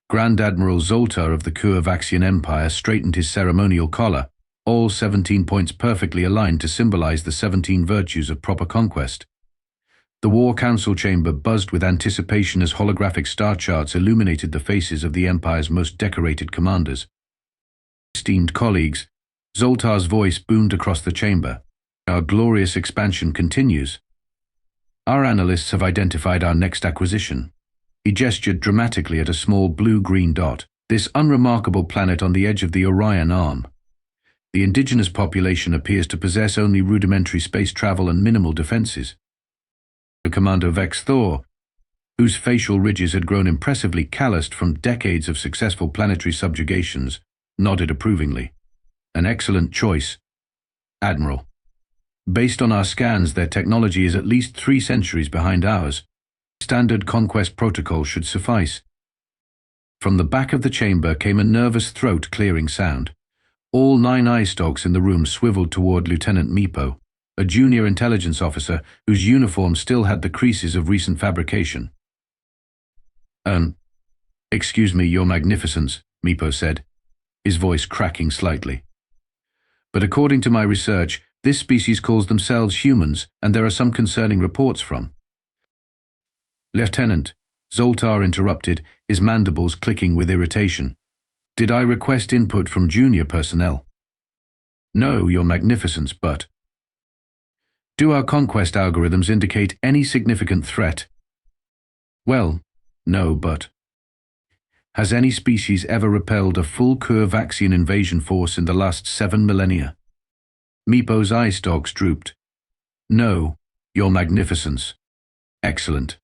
Grand Admiral Zoltar of the Kurvaxian Empire straightened his ceremonial collar, all 17 points perfectly aligned to symbolize the 17 virtues of proper conquest. The War Council chamber buzzed with anticipation as holographic star charts illuminated the faces of the Empire's most decorated commanders. Esteemed colleagues, Zoltar's voice boomed across the chamber. Our glorious expansion continues. Our analysts have identified our next acquisition. He gestured dramatically at a small blue-green dot, this unremarkable planet on the edge of the Orion Arm. The indigenous population appears to possess only rudimentary space travel and minimal defenses. Commander Vex Thor, whose facial ridges had grown impressively calloused from decades of successful planetary subjugations, nodded approvingly. An excellent choice, Admiral. Based on our scans, their technology is at least 3 centuries behind ours. Standard conquest protocol should suffice. From the back of the chamber came a nervous throat-clearing sound. All 9 eye stalks in the room swiveled toward Lieutenant Meepo, a junior intelligence officer whose uniform still had the creases of recent fabrication. Excuse me, Your Magnificence, Meepo said, his voice cracking slightly. But according to my research, this species calls themselves humans, and there are some concerning reports from. Lieutenant, Zoltar interrupted, his mandibles clicking with irritation. Did I request input from junior personnel? No, Your Magnificence, but... Do our conquest algorithms indicate any significant threat? Well, no, but... Has any species ever repelled a full Kurvaxian invasion force in the last 7 millennia? Meepo's eye stalks drooped. No, Your Magnificence. Excellent.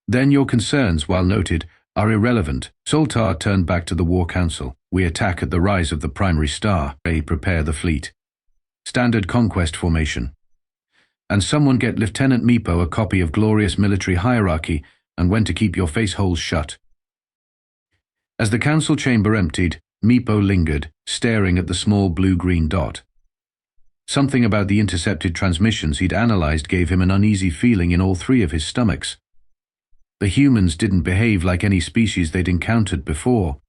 Then your concerns, while noted, are irrelevant. Zoltar turned back to the War Council. We attack at the rise of the primary star. Prepare the fleet. Standard conquest formation. And someone get Lieutenant Meepo a copy of Glorious Military Hierarchy and when to keep your face holes shut. As the council chamber emptied, Meepo lingered, staring at the small blue-green dot. Something about the intercepted transmissions he'd analyzed gave him an uneasy feeling in all 3 of his stomachs. The humans didn't behave like any species they'd encountered before.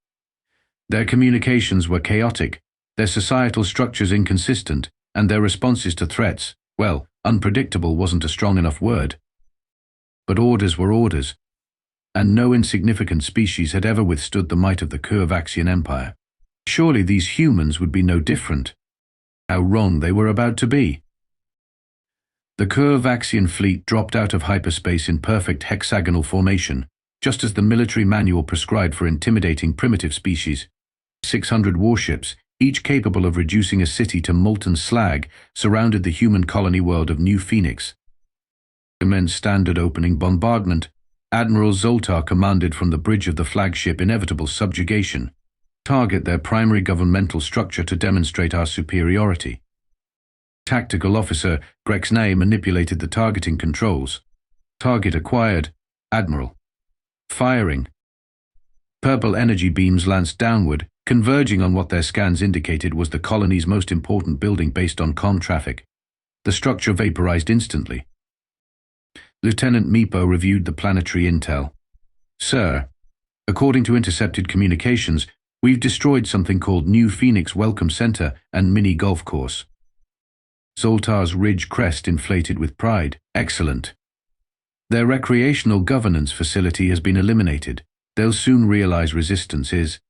Their communications were chaotic, their societal structures inconsistent, and their responses to threats, well, unpredictable wasn't a strong enough word. But orders were orders, and no insignificant species had ever withstood the might of the Kurvaxian Empire. Surely these humans would be no different. How wrong they were about to be. The Kurvaxian fleet dropped out of hyperspace in perfect hexagonal formation, just as the military manual prescribed for intimidating primitive species. 600 warships, each capable of reducing a city to molten slag, surrounded the human colony world of New Phoenix. Immense standard opening bombardment, Admiral Zoltar commanded from the bridge of the flagship Inevitable Subjugation. Target their primary governmental structure to demonstrate our superiority. Tactical Officer Grexnay manipulated the targeting controls. Target acquired, Admiral. Firing. Purple energy beams lanced downward, converging on what their scans indicated was the colony's most important building based on comm traffic. The structure vaporized instantly. Lieutenant Meepo reviewed the planetary intel. Sir, according to intercepted communications, we've destroyed something called New Phoenix Welcome Center and mini golf course. Zoltar's ridge crest inflated with pride. Excellent. Their recreational governance facility has been eliminated. They'll soon realize resistance is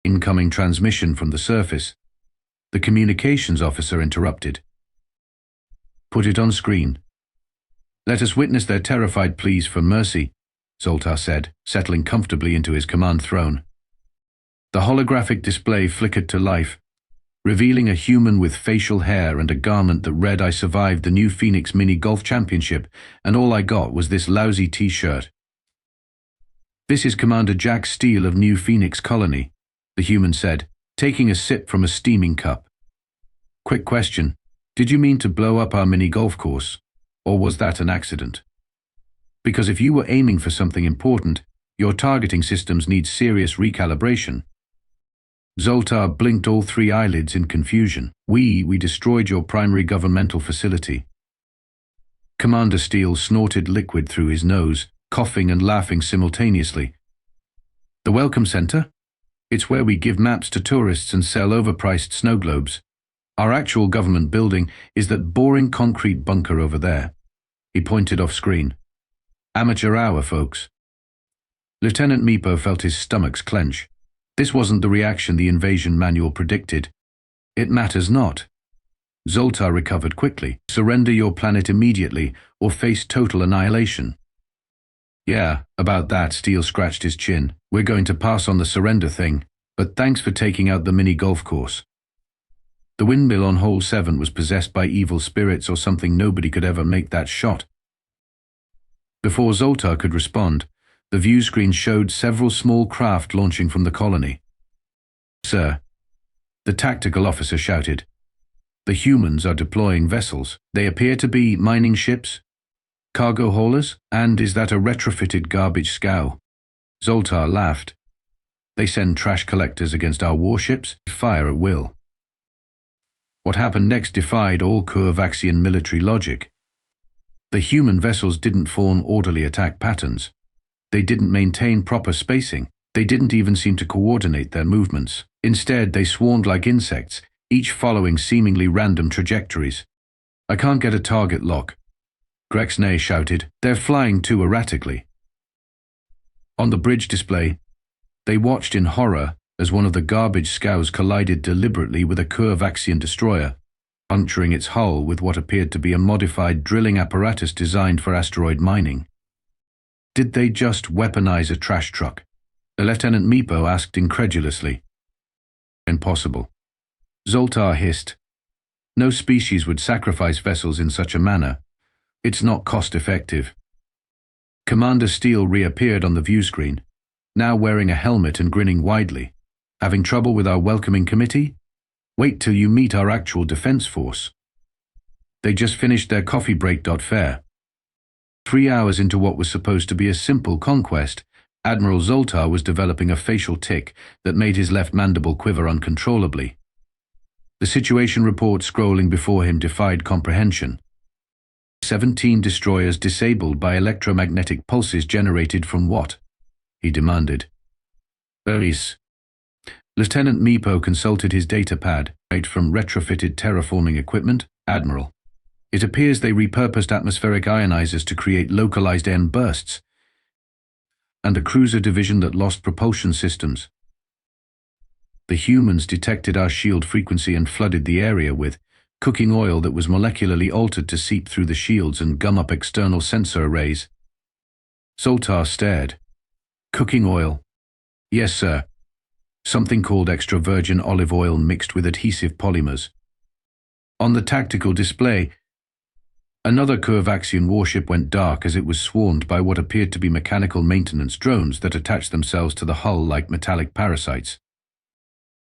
incoming transmission from the surface. The communications officer interrupted. Put it on screen. Let us witness their terrified pleas for mercy, Zoltar said, settling comfortably into his command throne. The holographic display flickered to life, revealing a human with facial hair and a garment that read, I survived the New Phoenix Mini Golf Championship, and all I got was this lousy t-shirt. This is Commander Jack Steele of New Phoenix Colony, the human said, taking a sip from a steaming cup. Quick question, did you mean to blow up our mini golf course, or was that an accident? Because if you were aiming for something important, your targeting systems need serious recalibration. Zoltar blinked all 3 eyelids in confusion. We destroyed your primary governmental facility. Commander Steele snorted liquid through his nose, coughing and laughing simultaneously. The Welcome Center? It's where we give maps to tourists and sell overpriced snow globes. Our actual government building is that boring concrete bunker over there. He pointed off screen. Amateur hour, folks. Lieutenant Meepo felt his stomachs clench. This wasn't the reaction the invasion manual predicted. It matters not. Zoltar recovered quickly. Surrender your planet immediately, or face total annihilation. Yeah, about that, Steele scratched his chin. We're going to pass on the surrender thing, but thanks for taking out the mini golf course. The windmill on hole 7 was possessed by evil spirits or something. Nobody could ever make that shot. Before Zoltar could respond, the view screen showed several small craft launching from the colony. Sir, the tactical officer shouted. The humans are deploying vessels. They appear to be mining ships, cargo haulers, and is that a retrofitted garbage scow? Zoltar laughed. They send trash collectors against our warships, fire at will. What happened next defied all Kurvaxian military logic. The human vessels didn't form orderly attack patterns. They didn't maintain proper spacing. They didn't even seem to coordinate their movements. Instead, they swarmed like insects, each following seemingly random trajectories. I can't get a target lock. Grexnay shouted. They're flying too erratically. On the bridge display, they watched in horror as one of the garbage scows collided deliberately with a Kurvaxian destroyer, puncturing its hull with what appeared to be a modified drilling apparatus designed for asteroid mining. Did they just weaponize a trash truck? Lieutenant Meepo asked incredulously. Impossible. Zoltar hissed. No species would sacrifice vessels in such a manner. It's not cost-effective. Commander Steele reappeared on the view screen, now wearing a helmet and grinning widely. Having trouble with our welcoming committee? Wait till you meet our actual defense force. They just finished their coffee break. Fair. 3 hours into what was supposed to be a simple conquest, Admiral Zoltar was developing a facial tic that made his left mandible quiver uncontrollably. The situation report scrolling before him defied comprehension. 17 destroyers disabled by electromagnetic pulses generated from what? He demanded. Eris. Lieutenant Meepo consulted his data pad, right from retrofitted terraforming equipment, Admiral. It appears they repurposed atmospheric ionizers to create localized N bursts, and a cruiser division that lost propulsion systems. The humans detected our shield frequency and flooded the area with cooking oil that was molecularly altered to seep through the shields and gum up external sensor arrays. Zoltar stared. Cooking oil? Yes, sir. Something called extra virgin olive oil mixed with adhesive polymers. On the tactical display, another Kurvaxian warship went dark as it was swarmed by what appeared to be mechanical maintenance drones that attached themselves to the hull like metallic parasites.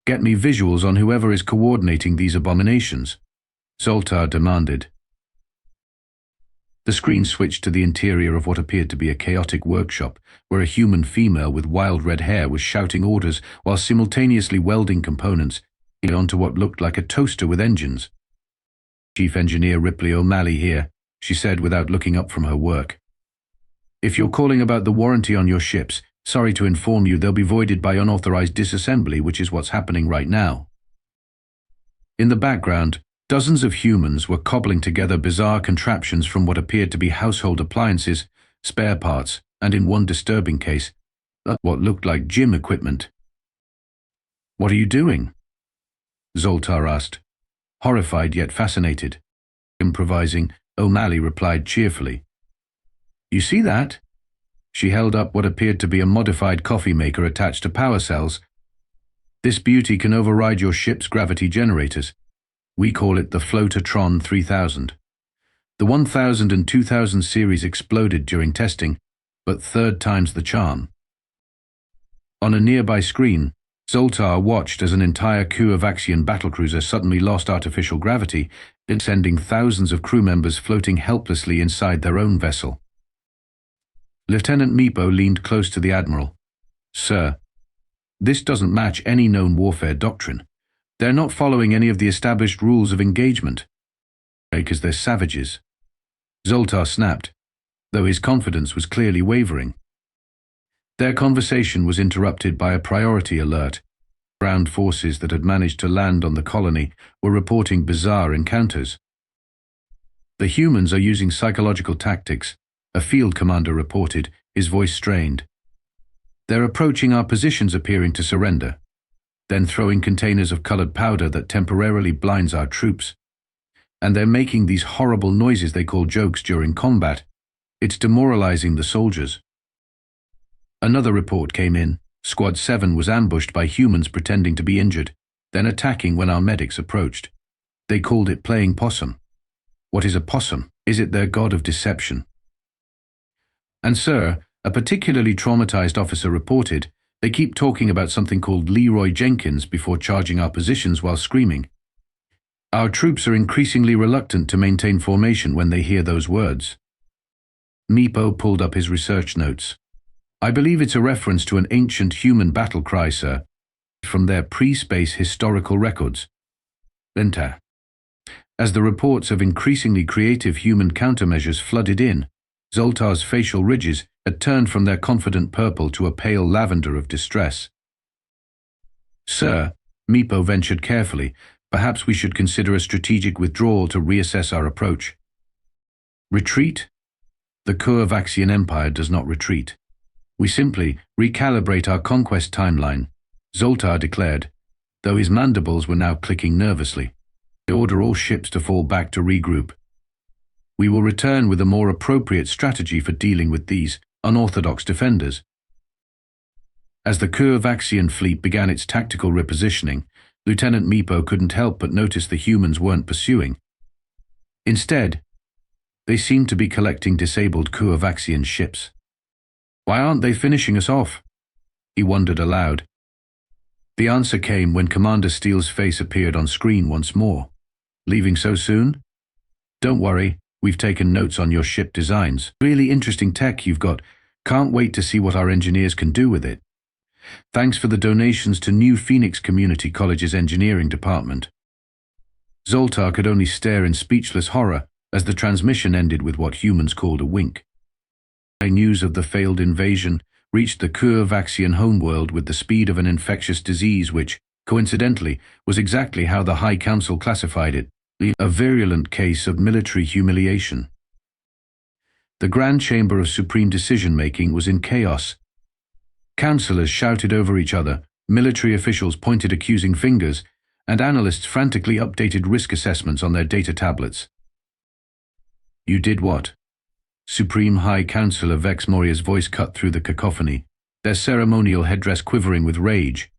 Get me visuals on whoever is coordinating these abominations, Zoltar demanded. The screen switched to the interior of what appeared to be a chaotic workshop, where a human female with wild red hair was shouting orders while simultaneously welding components onto what looked like a toaster with engines. Chief Engineer Ripley O'Malley here, she said without looking up from her work. If you're calling about the warranty on your ships, sorry to inform you they'll be voided by unauthorized disassembly, which is what's happening right now. In the background, dozens of humans were cobbling together bizarre contraptions from what appeared to be household appliances, spare parts, and in one disturbing case, what looked like gym equipment. What are you doing? Zoltar asked, horrified yet fascinated. Improvising, O'Malley replied cheerfully. You see that? She held up what appeared to be a modified coffee maker attached to power cells. This beauty can override your ship's gravity generators. We call it the Floatatron 3000. The 1000 and 2000 series exploded during testing, but third time's the charm. On a nearby screen, Zoltar watched as an entire Kurvaxian battlecruiser suddenly lost artificial gravity, sending thousands of crew members floating helplessly inside their own vessel. Lieutenant Meepo leaned close to the Admiral. Sir, this doesn't match any known warfare doctrine. They're not following any of the established rules of engagement. Because they're savages. Zoltar snapped, though his confidence was clearly wavering. Their conversation was interrupted by a priority alert. Ground forces that had managed to land on the colony were reporting bizarre encounters. The humans are using psychological tactics, a field commander reported, his voice strained. They're approaching our positions, appearing to surrender, then throwing containers of colored powder that temporarily blinds our troops. And they're making these horrible noises they call jokes during combat. It's demoralizing the soldiers. Another report came in. Squad 7 was ambushed by humans pretending to be injured, then attacking when our medics approached. They called it playing possum. What is a possum? Is it their god of deception? And sir, a particularly traumatized officer reported, they keep talking about something called Leroy Jenkins before charging our positions while screaming. Our troops are increasingly reluctant to maintain formation when they hear those words. Meepo pulled up his research notes. I believe it's a reference to an ancient human battle cry, sir, from their pre-space historical records. Enter. As the reports of increasingly creative human countermeasures flooded in, Zoltar's facial ridges had turned from their confident purple to a pale lavender of distress. Sir, Meepo ventured carefully, perhaps we should consider a strategic withdrawal to reassess our approach. Retreat? The Kurvaxian Empire does not retreat. We simply recalibrate our conquest timeline, Zoltar declared, though his mandibles were now clicking nervously. They order all ships to fall back to regroup. We will return with a more appropriate strategy for dealing with these unorthodox defenders. As the Kurvaxian fleet began its tactical repositioning, Lieutenant Meepo couldn't help but notice the humans weren't pursuing. Instead, they seemed to be collecting disabled Kurvaxian ships. Why aren't they finishing us off? He wondered aloud. The answer came when Commander Steele's face appeared on screen once more. Leaving so soon? Don't worry, we've taken notes on your ship designs. Really interesting tech you've got. Can't wait to see what our engineers can do with it. Thanks for the donations to New Phoenix Community College's engineering department. Zoltar could only stare in speechless horror as the transmission ended with what humans called a wink. News of the failed invasion reached the Kurvaxian homeworld with the speed of an infectious disease which, coincidentally, was exactly how the High Council classified it, a virulent case of military humiliation. The Grand Chamber of Supreme Decision-Making was in chaos. Councillors shouted over each other, military officials pointed accusing fingers, and analysts frantically updated risk assessments on their data tablets. You did what? Supreme High Councillor Vex Moria's voice cut through the cacophony, their ceremonial headdress quivering with rage.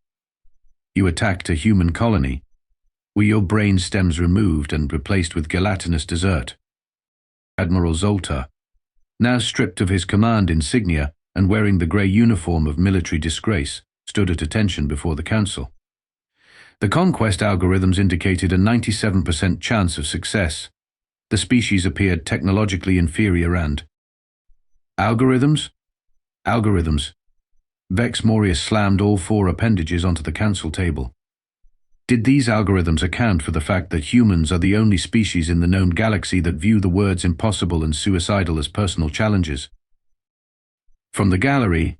You attacked a human colony. Were your brain stems removed and replaced with gelatinous dessert? Admiral Zoltar, now stripped of his command insignia and wearing the grey uniform of military disgrace, stood at attention before the council. The conquest algorithms indicated a 97% chance of success. The species appeared technologically inferior and… Algorithms? Algorithms. Vex Moria slammed all four appendages onto the council table. Did these algorithms account for the fact that humans are the only species in the known galaxy that view the words impossible and suicidal as personal challenges? From the gallery,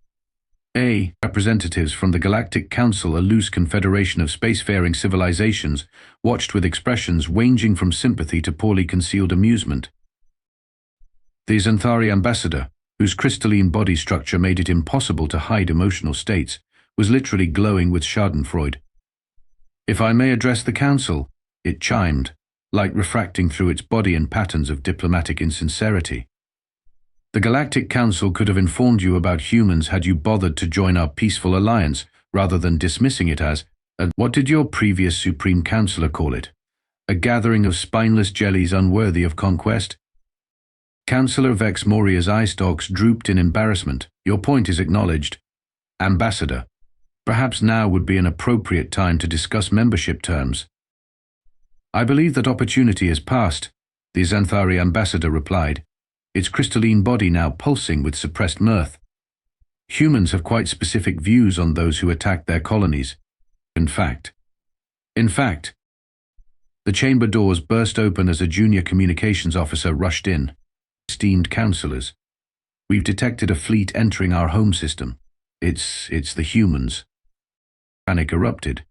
representatives from the Galactic Council, a loose confederation of spacefaring civilizations, watched with expressions ranging from sympathy to poorly concealed amusement. The Xanthari ambassador, whose crystalline body structure made it impossible to hide emotional states, was literally glowing with schadenfreude. If I may address the council, it chimed, light refracting through its body in patterns of diplomatic insincerity. The Galactic Council could have informed you about humans had you bothered to join our peaceful alliance, rather than dismissing it as, what did your previous Supreme Councillor call it? A gathering of spineless jellies unworthy of conquest? Councillor Vex Moria's eye stalks drooped in embarrassment. Your point is acknowledged. Ambassador, perhaps now would be an appropriate time to discuss membership terms. I believe that opportunity has passed, the Xanthari ambassador replied, its crystalline body now pulsing with suppressed mirth. Humans have quite specific views on those who attack their colonies. In fact, the chamber doors burst open as a junior communications officer rushed in. Esteemed councillors, we've detected a fleet entering our home system. It's the humans. Panic erupted.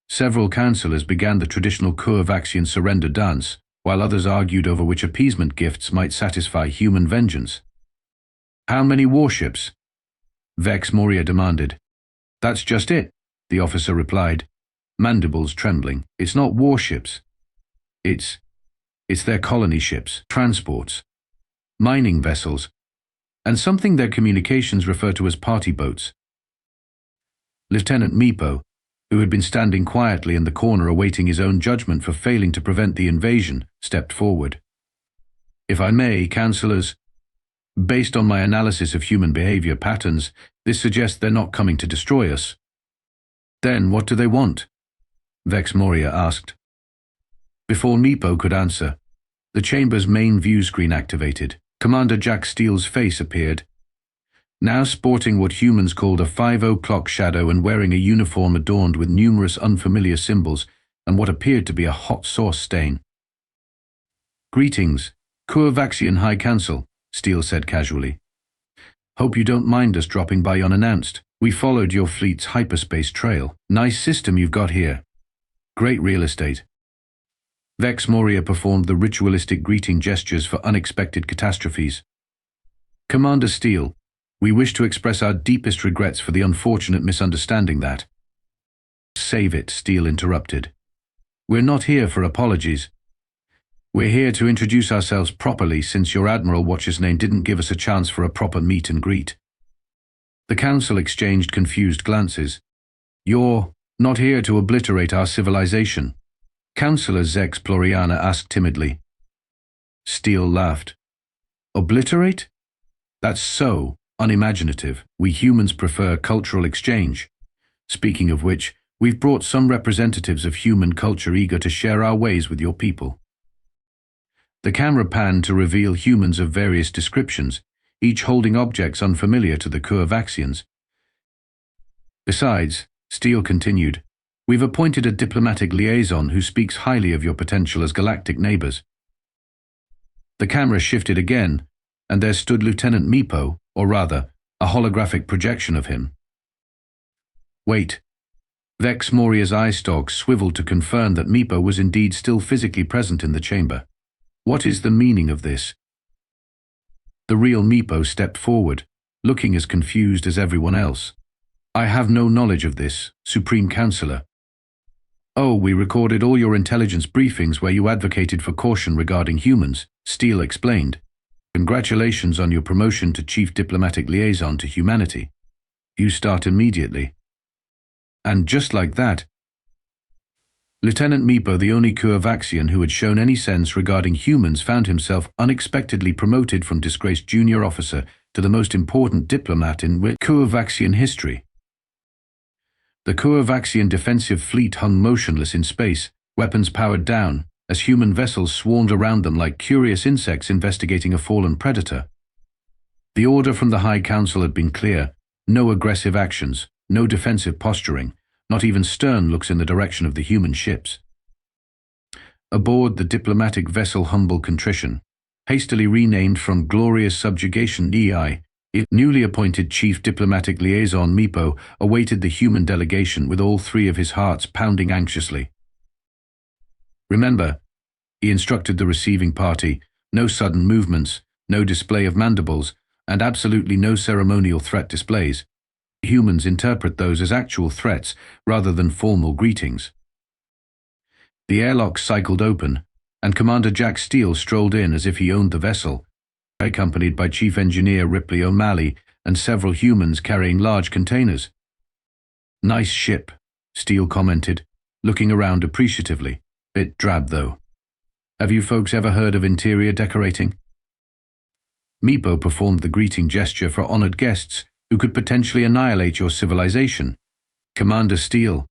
Several councillors began the traditional Kovaxian surrender dance, while others argued over which appeasement gifts might satisfy human vengeance. How many warships? Vex Moria demanded. That's just it, the officer replied, mandibles trembling. It's not warships. It's their colony ships, transports, mining vessels, and something their communications refer to as party boats. Lieutenant Meepo, who had been standing quietly in the corner awaiting his own judgment for failing to prevent the invasion, stepped forward. If I may, councillors, based on my analysis of human behavior patterns, this suggests they're not coming to destroy us. Then what do they want? Vex Moria asked. Before Meepo could answer, the chamber's main view screen activated. Commander Jack Steele's face appeared, now sporting what humans called a 5 o'clock shadow and wearing a uniform adorned with numerous unfamiliar symbols and what appeared to be a hot sauce stain. Greetings, Kovaxian High Council, Steele said casually. Hope you don't mind us dropping by unannounced. We followed your fleet's hyperspace trail. Nice system you've got here. Great real estate. Vex Moria performed the ritualistic greeting gestures for unexpected catastrophes. Commander Steele, we wish to express our deepest regrets for the unfortunate misunderstanding that. Save it, Steele interrupted. We're not here for apologies. We're here to introduce ourselves properly since your Admiral Watch's name didn't give us a chance for a proper meet and greet. The council exchanged confused glances. You're not here to obliterate our civilization, Councillor Zex Ploriana asked timidly. Steele laughed. Obliterate? That's so unimaginative. We humans prefer cultural exchange. Speaking of which, we've brought some representatives of human culture eager to share our ways with your people. The camera panned to reveal humans of various descriptions, each holding objects unfamiliar to the Kovaxians. Besides, Steele continued, we've appointed a diplomatic liaison who speaks highly of your potential as galactic neighbors. The camera shifted again, and there stood Lieutenant Meepo, or rather, a holographic projection of him. Wait. Vex Moria's eye stalk swiveled to confirm that Meepo was indeed still physically present in the chamber. What is the meaning of this? The real Meepo stepped forward, looking as confused as everyone else. I have no knowledge of this, Supreme Councillor. Oh, we recorded all your intelligence briefings where you advocated for caution regarding humans, Steele explained. Congratulations on your promotion to Chief Diplomatic Liaison to Humanity. You start immediately. And just like that, Lieutenant Meepo, the only Kovaxian who had shown any sense regarding humans, found himself unexpectedly promoted from disgraced junior officer to the most important diplomat in Kovaxian history. The Kovaxian defensive fleet hung motionless in space, weapons powered down, as human vessels swarmed around them like curious insects investigating a fallen predator. The order from the High Council had been clear: no aggressive actions, no defensive posturing, not even stern looks in the direction of the human ships. Aboard the diplomatic vessel Humble Contrition, hastily renamed from Glorious Subjugation EI, newly appointed Chief Diplomatic Liaison Meepo awaited the human delegation with all three of his hearts pounding anxiously. Remember, he instructed the receiving party, no sudden movements, no display of mandibles, and absolutely no ceremonial threat displays. Humans interpret those as actual threats rather than formal greetings. The airlock cycled open, and Commander Jack Steele strolled in as if he owned the vessel, accompanied by Chief Engineer Ripley O'Malley and several humans carrying large containers. Nice ship, Steele commented, looking around appreciatively. Bit drab, though. Have you folks ever heard of interior decorating? Meepo performed the greeting gesture for honored guests who could potentially annihilate your civilization. Commander Steele,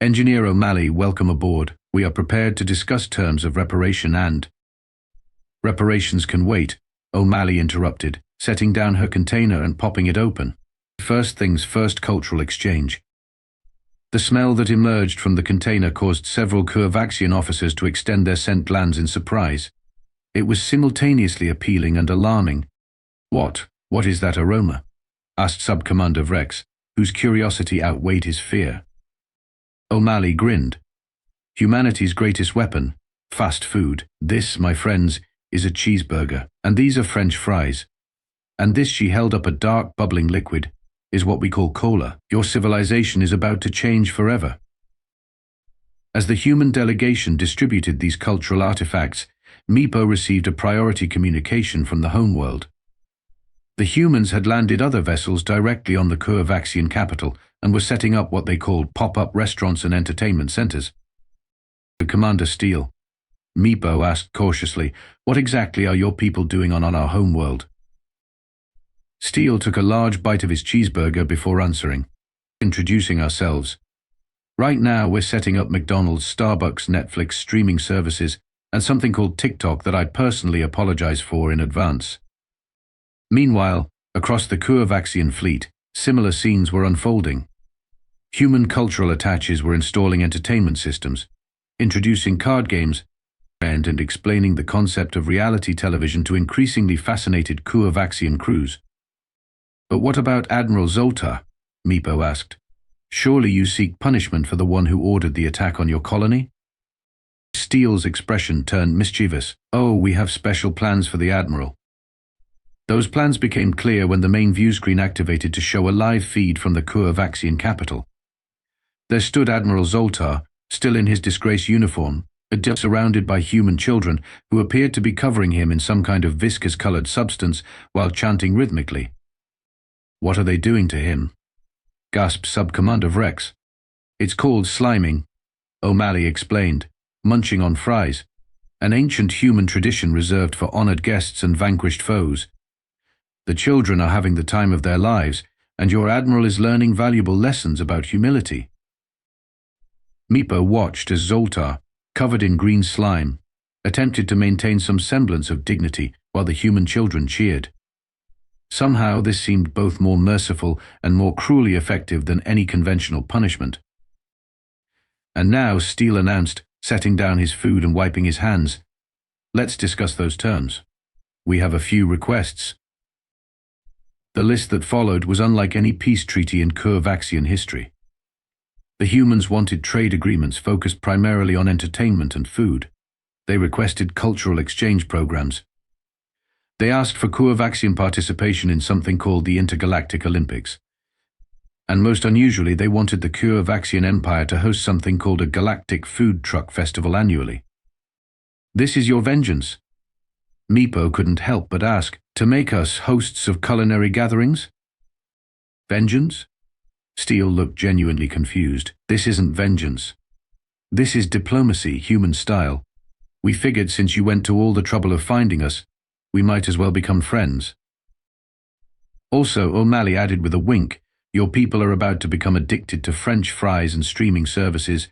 Engineer O'Malley, welcome aboard. We are prepared to discuss terms of reparation and... Reparations can wait, O'Malley interrupted, setting down her container and popping it open. First things first, cultural exchange. The smell that emerged from the container caused several Kovaxian officers to extend their scent glands in surprise. It was simultaneously appealing and alarming. What is that aroma? asked Sub-Commander Rex, whose curiosity outweighed his fear. O'Malley grinned. Humanity's greatest weapon, fast food. This, my friends, is a cheeseburger, and these are French fries. And this, she held up a dark, bubbling liquid, is what we call cola. Your civilization is about to change forever. As the human delegation distributed these cultural artifacts, Meepo received a priority communication from the homeworld. The humans had landed other vessels directly on the Coavaxian capital and were setting up what they called pop-up restaurants and entertainment centers. Commander Steele, Meepo asked cautiously, what exactly are your people doing on our homeworld? Steele took a large bite of his cheeseburger before answering. Introducing ourselves. Right now we're setting up McDonald's, Starbucks, Netflix streaming services, and something called TikTok that I personally apologize for in advance. Meanwhile, across the Coavaxian fleet, similar scenes were unfolding. Human cultural attaches were installing entertainment systems, introducing card games, and explaining the concept of reality television to increasingly fascinated Coavaxian crews. But what about Admiral Zoltar? Meepo asked. Surely you seek punishment for the one who ordered the attack on your colony? Steele's expression turned mischievous. Oh, we have special plans for the Admiral. Those plans became clear when the main view screen activated to show a live feed from the Coavaxian capital. There stood Admiral Zoltar, still in his disgraced uniform, surrounded by human children who appeared to be covering him in some kind of viscous-colored substance while chanting rhythmically. What are they doing to him? Gasped Sub-Commander Rex. It's called sliming, O'Malley explained, munching on fries, an ancient human tradition reserved for honored guests and vanquished foes. The children are having the time of their lives, and your Admiral is learning valuable lessons about humility. Meepo watched as Zoltar, covered in green slime, attempted to maintain some semblance of dignity while the human children cheered. Somehow this seemed both more merciful and more cruelly effective than any conventional punishment. And now Steele announced, setting down his food and wiping his hands, let's discuss those terms. We have a few requests. The list that followed was unlike any peace treaty in Coavaxian history. The humans wanted trade agreements focused primarily on entertainment and food. They requested cultural exchange programs. They asked for Coavaxian participation in something called the Intergalactic Olympics. And most unusually, they wanted the Coavaxian Empire to host something called a Galactic Food Truck Festival annually. This is your vengeance? Meepo couldn't help but ask, to make us hosts of culinary gatherings? Vengeance? Steele looked genuinely confused. This isn't vengeance. This is diplomacy, human style. We figured since you went to all the trouble of finding us, we might as well become friends. Also, O'Malley added with a wink, your people are about to become addicted to French fries and streaming services,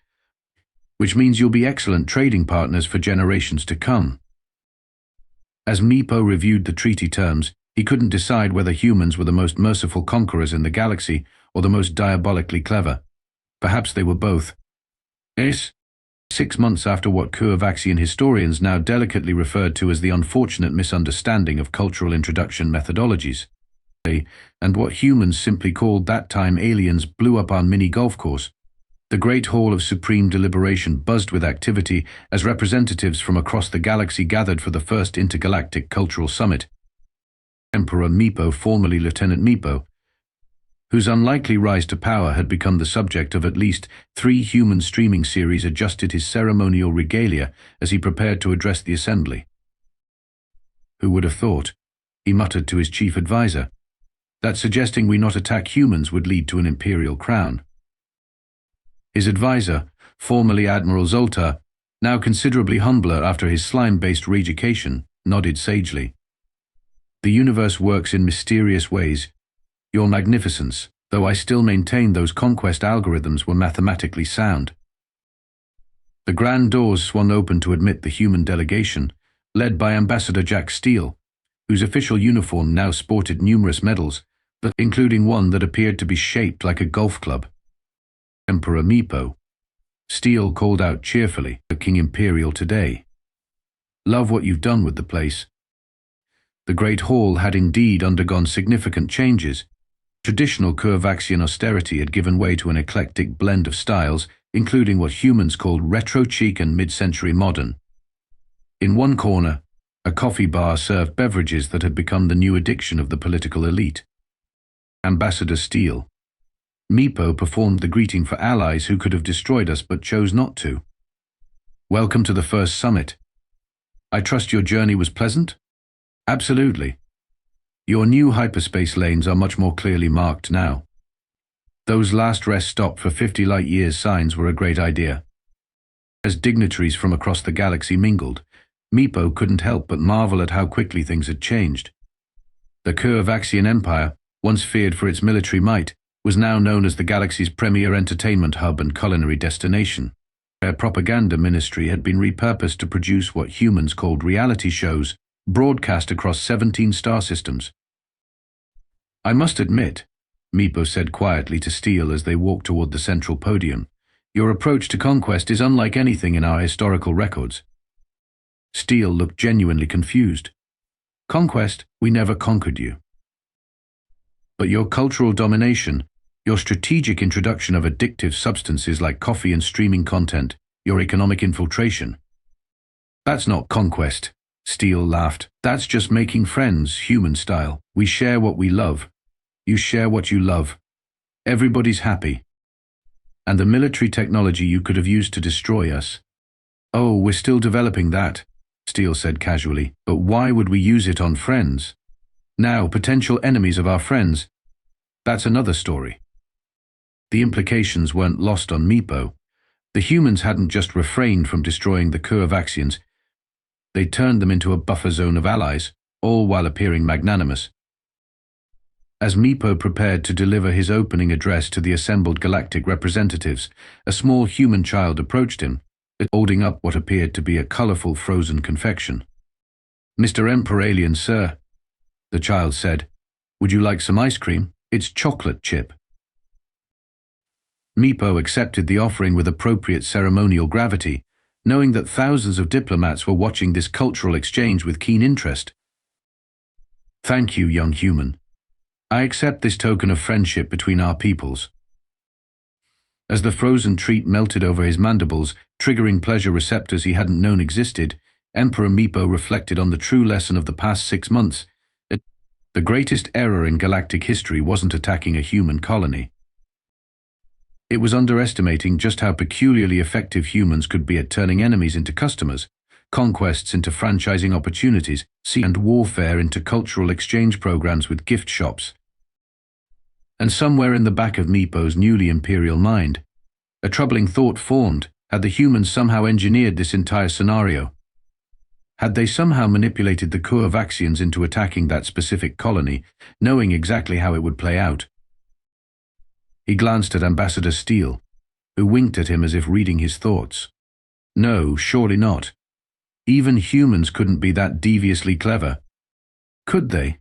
which means you'll be excellent trading partners for generations to come. As Meepo reviewed the treaty terms, he couldn't decide whether humans were the most merciful conquerors in the galaxy or the most diabolically clever. Perhaps they were both. 6 months after what Coavaxian historians now delicately referred to as the unfortunate misunderstanding of cultural introduction methodologies, and what humans simply called that time aliens blew up our mini golf course, the Great Hall of Supreme Deliberation buzzed with activity as representatives from across the galaxy gathered for the first intergalactic cultural summit. Emperor Meepo, formerly Lieutenant Meepo, whose unlikely rise to power had become the subject of at least 3 human streaming series, adjusted his ceremonial regalia as he prepared to address the assembly. Who would have thought, he muttered to his chief advisor, that suggesting we not attack humans would lead to an imperial crown. His advisor, formerly Admiral Zoltar, now considerably humbler after his slime-based re-education, nodded sagely. The universe works in mysterious ways. Your Magnificence, though I still maintain those conquest algorithms were mathematically sound. The grand doors swung open to admit the human delegation, led by Ambassador Jack Steele, whose official uniform now sported numerous medals, but including one that appeared to be shaped like a golf club. Emperor Meepo, Steele called out cheerfully, the King Imperial today. Love what you've done with the place. The Great Hall had indeed undergone significant changes, Traditional Curvaxian austerity had given way to an eclectic blend of styles, including what humans called retro-chic and mid-century modern. In one corner, a coffee bar served beverages that had become the new addiction of the political elite. Ambassador Steele. Meepo performed the greeting for allies who could have destroyed us but chose not to. Welcome to the first summit. I trust your journey was pleasant? Absolutely. Your new hyperspace lanes are much more clearly marked now. Those last rest stop for 50 light-years signs were a great idea. As dignitaries from across the galaxy mingled, Meepo couldn't help but marvel at how quickly things had changed. The Curvaxian Empire, once feared for its military might, was now known as the galaxy's premier entertainment hub and culinary destination. Their propaganda ministry had been repurposed to produce what humans called reality shows, broadcast across 17 star systems. I must admit, Meepo said quietly to Steele as they walked toward the central podium, your approach to conquest is unlike anything in our historical records. Steele looked genuinely confused. Conquest? We never conquered you. But your cultural domination, your strategic introduction of addictive substances like coffee and streaming content, your economic infiltration. That's not conquest. Steele laughed. That's just making friends, human style. We share what we love. You share what you love. Everybody's happy. And the military technology you could have used to destroy us. Oh, we're still developing that, Steele said casually. But why would we use it on friends? Now, potential enemies of our friends. That's another story. The implications weren't lost on Meepo. The humans hadn't just refrained from destroying the Curvaxians. They turned them into a buffer zone of allies, all while appearing magnanimous. As Meepo prepared to deliver his opening address to the assembled galactic representatives, a small human child approached him, holding up what appeared to be a colorful frozen confection. Mr. Emperor Alien, sir, the child said, would you like some ice cream? It's chocolate chip. Meepo accepted the offering with appropriate ceremonial gravity, knowing that thousands of diplomats were watching this cultural exchange with keen interest. Thank you, young human. I accept this token of friendship between our peoples. As the frozen treat melted over his mandibles, triggering pleasure receptors he hadn't known existed, Emperor Meepo reflected on the true lesson of the past 6 months. The greatest error in galactic history wasn't attacking a human colony. It was underestimating just how peculiarly effective humans could be at turning enemies into customers, conquests into franchising opportunities, and warfare into cultural exchange programs with gift shops. And somewhere in the back of Meepo's newly imperial mind, a troubling thought formed. Had the humans somehow engineered this entire scenario? Had they somehow manipulated the Curvaxians into attacking that specific colony, knowing exactly how it would play out? He glanced at Ambassador Steele, who winked at him as if reading his thoughts. No, surely not. Even humans couldn't be that deviously clever. Could they?